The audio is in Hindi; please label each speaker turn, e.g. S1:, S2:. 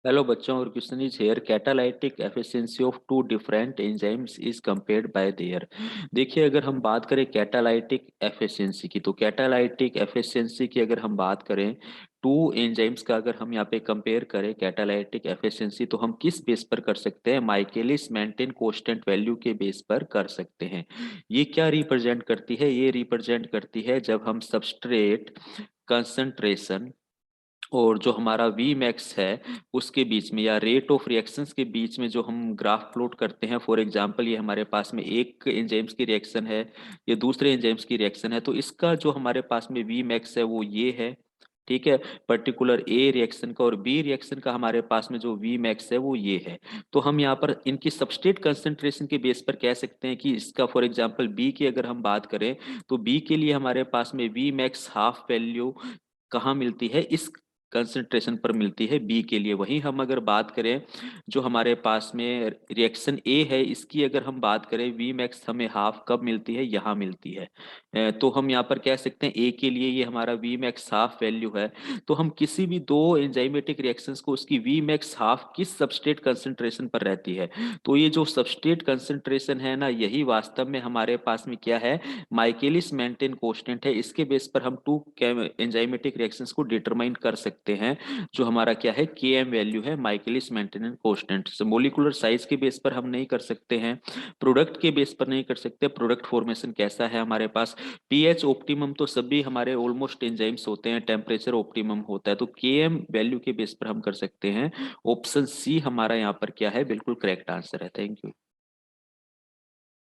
S1: हेलो बच्चों, और question is here catalytic efficiency of two different enzymes is compared by there. देखिए, अगर हम बात करें कैटालाइटिक एफिशिएंसी की, तो कैटालाइटिक एफिशिएंसी की अगर हम बात करें टू एंजाइम्स का, अगर हम यहाँ पे कंपेयर करें कैटालाइटिक एफिशिएंसी, तो हम किस बेस पर कर सकते हैं? माइकेलिस मेंटेन कांस्टेंट वैल्यू के बेस पर कर सकते हैं। ये क्या रिप्रेजेंट करती है? ये रिप्रेजेंट करती है जब हम सबस्ट्रेट कंसंट्रेशन और जो हमारा वी मैक्स है उसके बीच में, या रेट ऑफ रिएक्शंस के बीच में जो हम ग्राफ प्लॉट करते हैं। फॉर एग्जांपल, ये हमारे पास में एक एंजाइम्स की रिएक्शन है, ये दूसरे एंजाइम्स की रिएक्शन है, तो इसका जो हमारे पास में वी मैक्स है वो ये है। ठीक है। पर्टिकुलर ए रिएक्शन का और बी रिएक्शन का हमारे पास में जो वी मैक्स है वो ये है। तो हम यहाँ पर इनकी सबस्ट्रेट कंसंट्रेशन के बेस पर कह सकते हैं कि इसका, फॉर एग्जांपल बी की अगर हम बात करें, तो बी के लिए हमारे पास में वी मैक्स हाफ वैल्यू कहाँ मिलती है? इस कंसंट्रेशन पर मिलती है बी के लिए। वहीं हम अगर बात करें जो हमारे पास में रिएक्शन ए है, इसकी अगर हम बात करें, वी मैक्स हमें हाफ कब मिलती है? यहाँ मिलती है। तो हम यहाँ पर कह सकते हैं ए के लिए ये हमारा वी मैक्स हाफ वैल्यू है। तो हम किसी भी दो एंजाइमेटिक रिएक्शंस को उसकी वी मैक्स हाफ किस सबस्ट्रेट कंसंट्रेशन पर रहती है, तो ये जो सबस्ट्रेट कंसंट्रेशन है ना, यही वास्तव में हमारे पास में क्या है? माइकेलिस मेंटेन कांस्टेंट है। इसके बेस पर हम टू एंजाइमेटिक रिएक्शंस को डिटरमाइन कर सकते हैं। जो हमारा क्या है? के एम वैल्यू है माइकेलिस मेंटेन कांस्टेंट। मोलिकुलर साइज के बेस पर हम नहीं कर सकते हैं, प्रोडक्ट के बेस पर नहीं कर सकते। प्रोडक्ट फॉर्मेशन कैसा है हमारे पास? पीएच ऑप्टिमम तो सभी हमारे ऑलमोस्ट एंजाइम्स होते हैं, टेम्परेचर ऑप्टिमम होता है, तो के एम वैल्यू के बेस पर हम कर सकते हैं। ऑप्शन सी हमारा यहाँ पर क्या है? बिल्कुल करेक्ट आंसर है। Thank you.